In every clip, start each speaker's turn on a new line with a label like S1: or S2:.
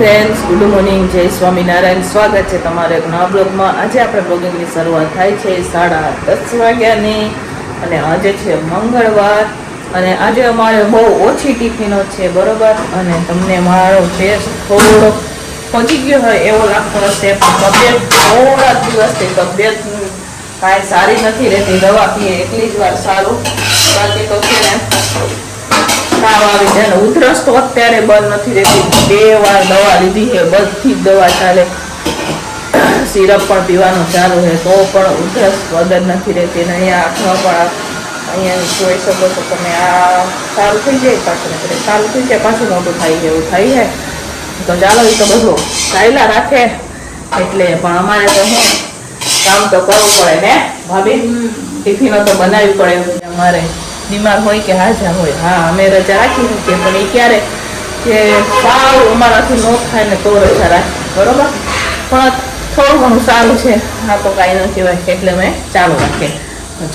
S1: Friends, good morning, જય સ્વામિનારાયણ. સ્વાગત છે તમારે એક નવા બ્લોગમાં. આજે આપણે બ્લોગિંગની શરૂઆત થાય છે 10:30 વાગ્યાની અને આજે છે મંગળવાર અને આજે અમારે બહુ ઓછી ટિફિનો છે, બરોબર. અને તમને મારો ફેસ થોડો પહોંચી ગયો હોય એવો લાગતો હશે. તબિયત થોડા દિવસથી તબિયત કાંઈ સારી નથી રહેતી. દવા પીએ એટલી જ વાર સારું, બાકી તો છે ને તાવ આવી જાય. ઉધરસ તો અત્યારે બંધ નથી રહેતી. 2 વાર દવા લીધી છે, બધી જ દવા ચાલે, સિરપ પણ પીવાનું ચાલુ છે, તો પણ ઉધરસ બંધ નથી રહેતી. અને અહીંયા આંખમાં પણ અહીંયા જોઈ શકો છો તમે, આ સારું થઈ જાય પાછું સારું થઈ જાય, પાછું મોટું થાય એવું થાય છે. તો ચાલો, એ તો બધું ચાલ્યા રાખે એટલે. પણ અમારે તો હું કામ તો કરવું પડે ને ભાભી, ટિફિનો તો બનાવવી પડે. અમારે બીમાર હોય કે હાજર હોય, હા અમે રજા રાખી શકીએ, પણ એ ક્યારે કે સારું અમારાથી ન થાય ને તો રજા રાખીએ, બરોબર. પણ થોડું ઘણું સારું છે, હા તો કાંઈ ન કહેવાય એટલે અમે ચાલુ રાખીએ.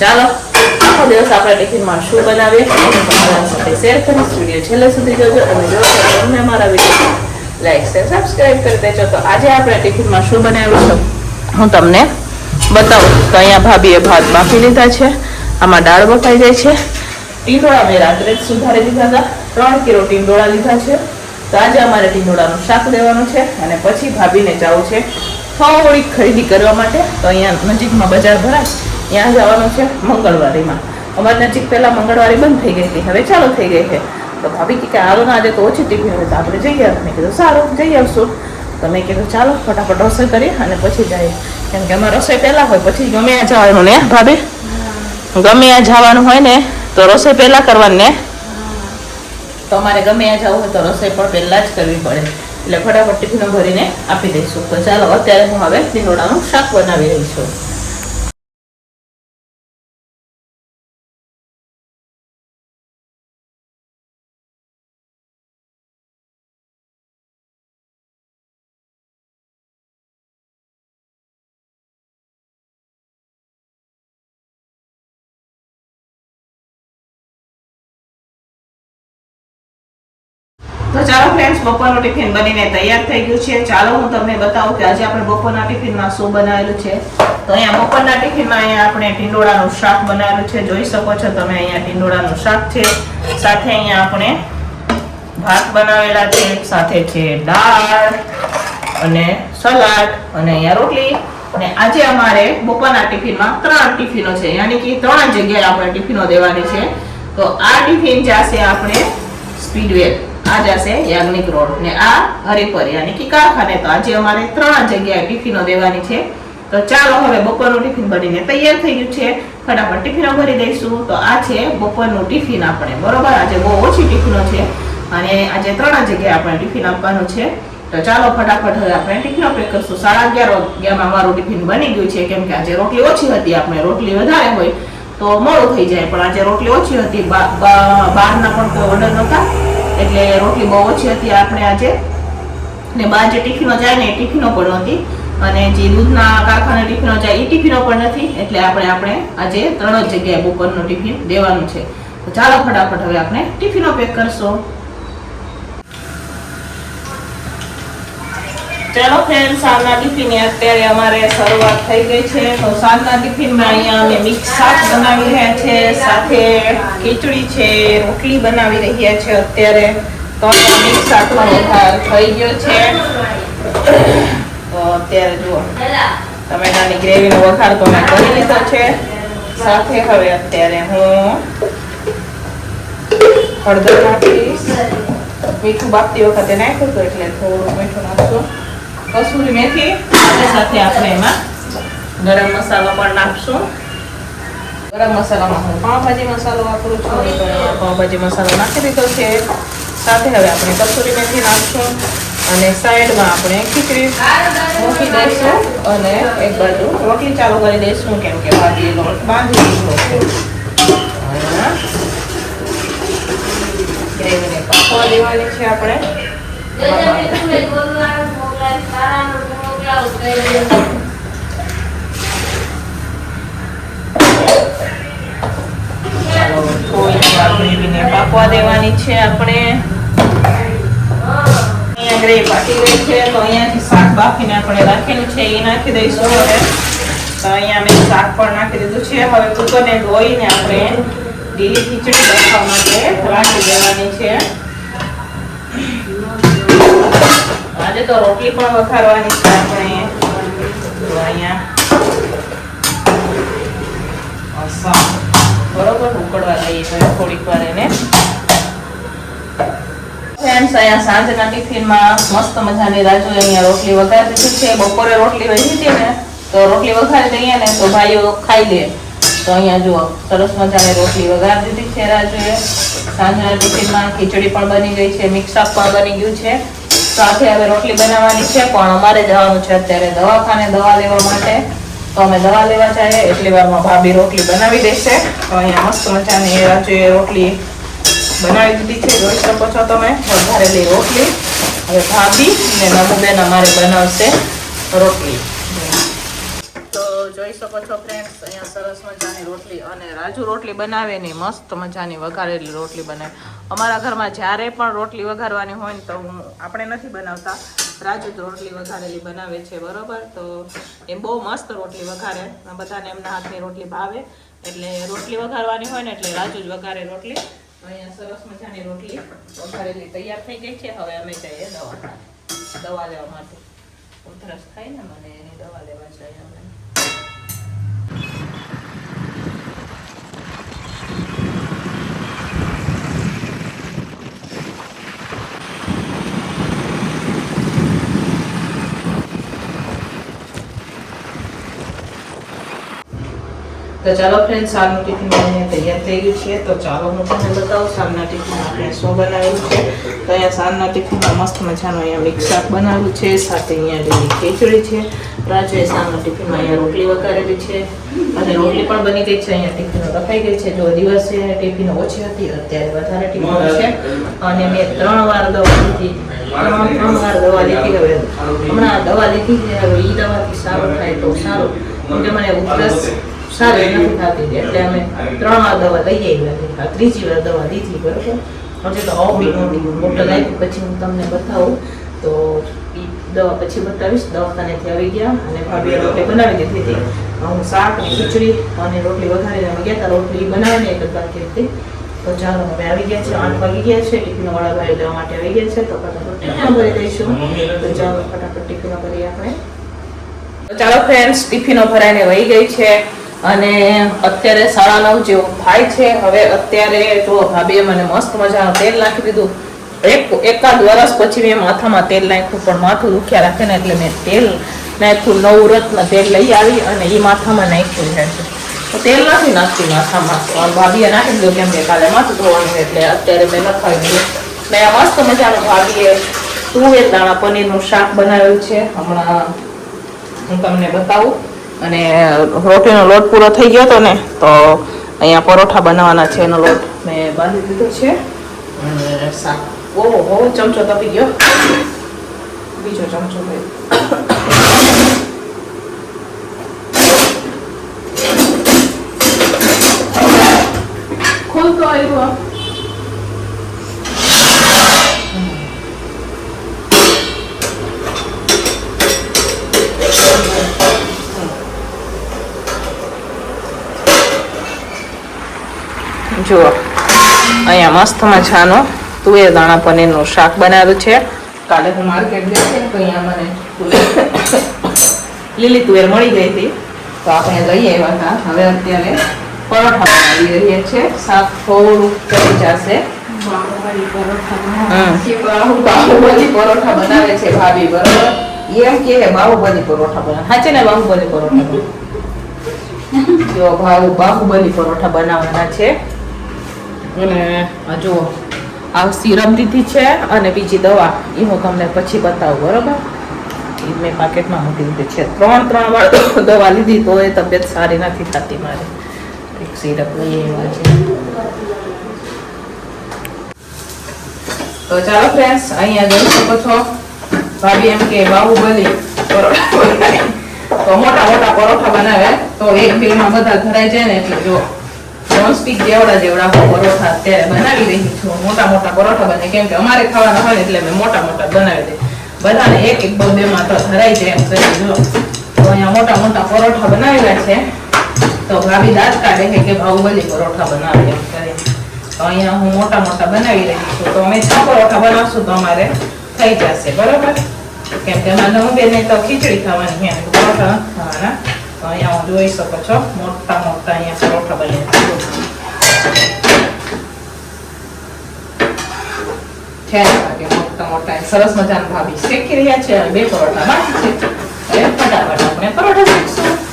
S1: ચાલો, આખો દિવસ આપણે ટિફિનમાં શું બનાવીએ તમારા સાથે શેર કરીશ. વિડીયો છેલ્લે સુધી જોજો અને જો તમને અમારા વિડીયો લાઈક શેર સબસ્ક્રાઈબ કરી દેજો. તો આજે આપણે ટિફિનમાં શું બનાવ્યું છે હું તમને બતાવું. તો અહીંયા ભાભીએ ભાત બાફી લીધા છે, આમાં દાળ બફાઈ જાય છે. ટીંડોળા મેં રાત્રે જ સુધારી લીધા હતા, 3 કિલો ટીંડોળા લીધા છે. તો આજે અમારે ટીંડોળાનું શાક લેવાનું છે અને પછી ભાભીને જવું છે થોડીક ખરીદી કરવા માટે. તો અહીંયા નજીકમાં બજાર ભરાય, ત્યાં જવાનું છે મંગળવારીમાં. અમારી નજીક પહેલાં મંગળવારી બંધ થઈ ગઈ હતી, હવે ચાલુ થઈ ગઈ છે. તો ભાભી કે હાલો ને આજે તો ઓછી ટિફિન હોય તો આપણે જઈએ. મેં કીધું સારું, જઈ આવશું. તો મેં કીધું ચાલો ફટાફટ રસોઈ કરીએ અને પછી જઈએ, કેમ કે અમારે રસોઈ પહેલાં હોય, પછી ગમે ત્યાં જવાનું ને ભાભી, ગમે ત્યાં જવાનું હોય ને તો રસોઈ પહેલાં કરવાની ને. તો અમારે ગમે ત્યાં જવું હોય તો રસોઈ પણ પહેલાં જ કરવી પડે, એટલે ફટાફટ ટિફિનો ભરીને આપી દઈશું. તો ચાલો, અત્યારે હું હવે ટીંડોળાનું શાક બનાવી રહી છું. તો ચાલો ફ્રેન્ડ્સ, બપોરનું ટિફિન બનીને તૈયાર થઈ ગયું છે. ચાલો હું તમને બતાવું કે આજે આપણે બપોરના ટિફિનમાં શું બનાવેલું છે. તો અહીંયા બપોરના ટિફિનમાં અહીંયા આપણે ટીંડોળાનું શાક બનાવેલું છે, જોઈ શકો છો તમે. અહીંયા ટીંડોળાનું શાક છે, સાથે અહીંયા આપણે ભાત બનાવેલા છે, સાથે છે દાળ અને સલાડ અને અહીંયા રોટલી. અને આજે અમારે બપોરના ટિફિનમાં 3 ટિફિનો છે, યાની કે 3 જગ્યાએ આપણે ટિફિનો દેવાની છે. તો આ ટિફિન જશે આપણે સ્પીડવે, આ જશે યાજ્ઞિક રોડ ને આ હરિપર યાની કે કારખાને. તો આજે અમારે 3 જગ્યાએ ટિફિનો દેવાની છે. તો ચાલો, હવે બપોરનું ટિફિન બનીને તૈયાર થઈ ગયું છે, ફટાફટ ટિફિનો ભરી દઈશું. તો આ છે બપોરનું ટિફિન આપણે, બરોબર. આજે બહુ ઓછી ટિફિનો છે અને આજે 3 જગ્યાએ આપણે ટિફિન આપવાનું છે. તો ચાલો ફટાફટ હવે આપણે ટિફિનો પેક કરશું. 11:30 વાગ્યામાં મારું ટિફિન બની ગયું છે, કેમ કે આજે રોટલી ઓછી હતી. આપણે રોટલી વધારે હોય તો મોડું થઈ જાય, પણ આજે રોટલી ઓછી હતી, બહારના પણ કોઈ ઓર્ડર નહોતા એટલે રોટલી બહુ ઓછી હતી આપણે આજે. ને બહાર જે ટિફિનો જાય ને એ ટિફિનો પણ નહોતી, અને જે દૂધના કારખાને ટિફિનો જાય એ ટિફિનો પણ નથી. એટલે આપણે આજે 3 જ જગ્યાએ બપોરનું ટિફિન દેવાનું છે. તો ચાલો ફટાફટ હવે આપણે ટિફિનો પેક કરશો. ચાલો ફ્રેન્ડ, સાંજના ટિફિનની અત્યારે અમારે શરૂઆત થઈ ગઈ છે. તો સાંજના ટિફિનમાં અહીંયા અમે મિક્સ શાક બનાવી રહ્યા છે, સાથે ખીચડી છે, રોટલી બનાવી રહ્યા છે અત્યારે. તો અહીંયા મિક્સ શાકનો વઘાર થઈ ગયો છે. તો અત્યારે જુઓ, ટમેટાની ગ્રેવીનો વઘાર તો મેં કરી લીધો છે. સાથે હવે અત્યારે હું હળદર નાખીશ. મીઠું બાફતી વખતે નાખ્યું હતું એટલે થોડું મીઠું નાખશું. કસૂરી મેથી સાથે આપણે એમાં ગરમ મસાલો પણ નાખશું. ગરમ મસાલામાં હું પાવભાજી મસાલો વાપરું છું, તો પાવભાજી મસાલો નાખી દીધો છે. સાથે હવે આપણે કસૂરી મેથી નાખશું અને સાઈડમાં આપણે ખીચડી મૂકી દઈશું અને એક બાજુ રોટલી ચાલુ કરી દઈશું, કેમ કે ભાજી લોટ બાંધી દીધો છે. ગ્રેવીને પાકવા દેવાની છે આપણે. થોડી ગ્રેવીને પાકવા દેવાની છે આપણે. અહીંયા ગ્રેવી પાકી ગઈ છે તો અહીંયાથી શાક બાફીને આપણે રાખેલું છે એ નાખી દઈશું હવે. તો અહીંયા મેં શાક પણ નાખી દીધું છે. હવે કુકરને ધોઈને આપણે લીલી ખીચડી બનાવવા માટે રાખી દેવાની છે. આજે તો રોટલી પણ વઘારવાની છે આપણે. તો અહીંયા બરોબર ઉકળવા દઈએ થોડીક વાર એને. ફ્રેન્ડ્સ, અહીંયા સાંજના ટિફિનમાં મસ્ત મજાની રાજુ અહીંયા રોટલી વઘારી દીધી છે. બપોરે રોટલી વહી હતી ને તો રોટલી વઘારી દઈએ ને તો ભાઈઓ ખાઈ લે. તો અહીંયા જુઓ સરસ મજાની રોટલી વઘારી દીધી છે રાજુએ. સાંજના ટિફિનમાં ખીચડી પણ બની ગઈ છે, મિક્સ શાક પણ બની ગયું છે. સાથે હવે રોટલી બનાવવાની છે પણ અમારે જવાનું છે અત્યારે દવાખાને દવા લેવા માટે. તો અમે દવા લેવા જઈએ એટલી વારમાં ભાભી રોટલી બનાવી દેશે. તો અહીંયા મસ્ત મજાની રાજુએ રોટલી બનાવી દીધી છે. જોઈ શકો છો તમે વઘારેલી રોટલી. હવે ભાભી ને નમુબેન અમારે બનાવશે રોટલી. તો જોઈ શકો છો ફ્રેન્ડ્સ, અહીંયા સરસ મજાની રોટલી અને રાજુ રોટલી બનાવે ને મસ્ત મજાની વઘારેલી રોટલી બનાવે. અમારા ઘરમાં જ્યારે પણ રોટલી વઘારવાની હોય ને તો આપણે નથી બનાવતા, રાજુ જ રોટલી વઘારેલી બનાવે છે. બરોબર, તો એમ બહુ મસ્ત રોટલી વઘારે. બધાને એમના હાથની રોટલી ભાવે એટલે રોટલી વઘારવાની હોય ને એટલે રાજુ જ વઘારે રોટલી. અહીંયા સરસ મજાની રોટલી વઘારેલી તૈયાર થઈ ગઈ છે. હવે અમે જઈએ દવા લેવા માટે. ઉધરસ થાય ને મને એની દવા લેવા જઈએ અમે. તો ચાલો ફ્રેન્ડ, સારનું ટિફિન અહીંયા તૈયાર થઈ ગયું છે. તો ચાલો હું તમને બતાવું સારના ટિફિન આપણે શું બનાવ્યું છે. તો અહીંયા સારના ટિફિનમાં મસ્ત મજાનું અહીંયા મિક્સ શાક બનાવ્યું છે, સાથે અહીંયા લીલી ખીચડી છે. રાજુએ સારના ટિફિનમાં અહીંયા રોટલી વઘારેલી છે અને રોટલી પણ બની ગઈ છે. અહીંયા ટિફિનો રખાઈ ગઈ છે. જો દિવસે ટિફિન ઓછી હતી, અત્યારે વધારે ટિફિનો છે. અને મેં 3 વાર દવા લીધી. 3 વાર દવા લીધી. હવે હમણાં દવા લીધી છે. હવે એ દવાથી સારું થાય તો સારું, કેમ કે મને ઉધરસ સારી નથી થતી એટલે અમે 3 વાર દવા લઈ આવી. ત્રીજી વાર દવા લીધી. બરોબર, હજી તો આવડી બોટલ આવી પછી હું તમને બતાવું. તો એ દવા પછી બતાવીશ. દવાખાનેથી આવી ગયા અને ભાભીએ રોટલી બનાવી દીધી હતી. હું શાક ને ખીચડી અને રોટલી વઘારીને અમે ગયા હતા. રોટલી બનાવીને એક બાકી હતી. તો ચાલો અમે આવી ગયા છે. 8 વાગી ગયા છે. ટિફિનો વાળા ભાઈ લેવા માટે આવી ગયા છે. તો ફટાફટ ટિફિનો ભરી દઈશું. તો ચાલો ફટાફટ ટિફિનો ભરીએ આપણે. તો ચાલો ફ્રેન્ડ્સ, ટિફિનો ભરાઈને વહી ગઈ છે અને અત્યારે 9:30 જેવું થાય છે. હવે અત્યારે તો ભાભીએ મને મસ્ત મજાનું તેલ નાખી દીધું. એકાદ વર્ષ પછી મેં માથામાં તેલ નાખ્યું પણ માથું દુખ્યા રાખે ને એટલે મેં તેલ નાખ્યું. નવરત્ન તેલ લઈ આવી અને એ માથામાં નાખ્યું છે. તો તેલ નથી નાખતી માથામાં. ભાભીએ નાખી દીધું કેમ કે કાલે માથું ધોવાનું એટલે અત્યારે મેં નખાવી દીધું. મેં મસ્ત મજાનું ભાભીએ તુવેર દાણા પનીરનું શાક બનાવ્યું છે. હમણાં હું તમને બતાવું. અને રોટીનો લોટ પૂરો થઈ ગયો હતો ને તો અહીંયા પરોઠા બનાવવાના છે. એનો લોટ મેં બાંધી દીધો છે. અને શાક ઓહો ચમચો તપી ગયો. બીજો ચમચો ખોલતો આવ્યો. જુઓ અહીંયા મસ્ત મજાનો તુવેર દાણા પનીરનું શાક બનાવ્યું છે. કાલે હું માર્કેટ ગઈ હતી તો અહીંયા મને લીલી તુવેર મળી ગઈ હતી તો આપણે લઈ આવ્યા હતા. હવે અત્યારે પરોઠા બનાવી રહ્યા છે. શાક થોડું કરી જશે. બાહુબલી પરોઠા બનાવે છે ભાભી. બરોબર, એમ કે બાહુબલી પરોઠા બનાવે. સાચે ને બાહુબલી પરોઠા. જો બાહુબલી પરોઠા બનાવવાના છે. અને જુઓ આ સિરપ દીધી છે અને બીજી દવા એ હું તમને પછી બતાવું. બરોબર, એ મેં પાકેટમાં મૂકી દીધી છે. 3 વાર દવા લીધી તો એ તબિયત સારી નથી થતી મારી. એક સિરપ લઈ આવ્યા છે. તો ચાલો ફ્રેન્ડ્સ, અહીંયા જોઈ શકો છો ભાભી એમ કે બાહુબલી પરોઠા બનાવે તો મોટા મોટા પરોઠા બનાવે તો એક બેમાં બધા ધરાઈ જાય ને એટલે જો નોનસ્ટિક જેવડા પરોઠા અત્યારે બનાવી રહી છું. મોટા મોટા પરોઠા બને કેમ કે અમારે ખાવાના હોય એટલે મેં મોટા મોટા બનાવી દઈએ. બધાને એક એક બે માં તો ધરાઈ જાય એમ કરી જો. તો અહીંયા મોટા મોટા પરોઠા બનાવેલા છે. તો ભાભી દાંત કાઢે છે કે બાહુબલી પરોઠા બનાવે એમ કરી. તો અહીંયા હું મોટા મોટા બનાવી રહી છું. તો અમે 6 પરોઠા બનાવશું તો અમારે થઈ જશે બરોબર. કેમ કે અમારે નવબેનને તો ખીચડી ખાવાની છે, પરોઠા નથી ખાવાના. તો અહીંયા હું જોઈ શકો છો મોટા મોટા અહીંયા પરોઠા બને છે મોટા મોટા સરસ મજાના ભાભી શેકી રહ્યા છે. 2 પરોઠા બાકી છે. હવે ફટાફટ આપણે પરોઠા શીખશું.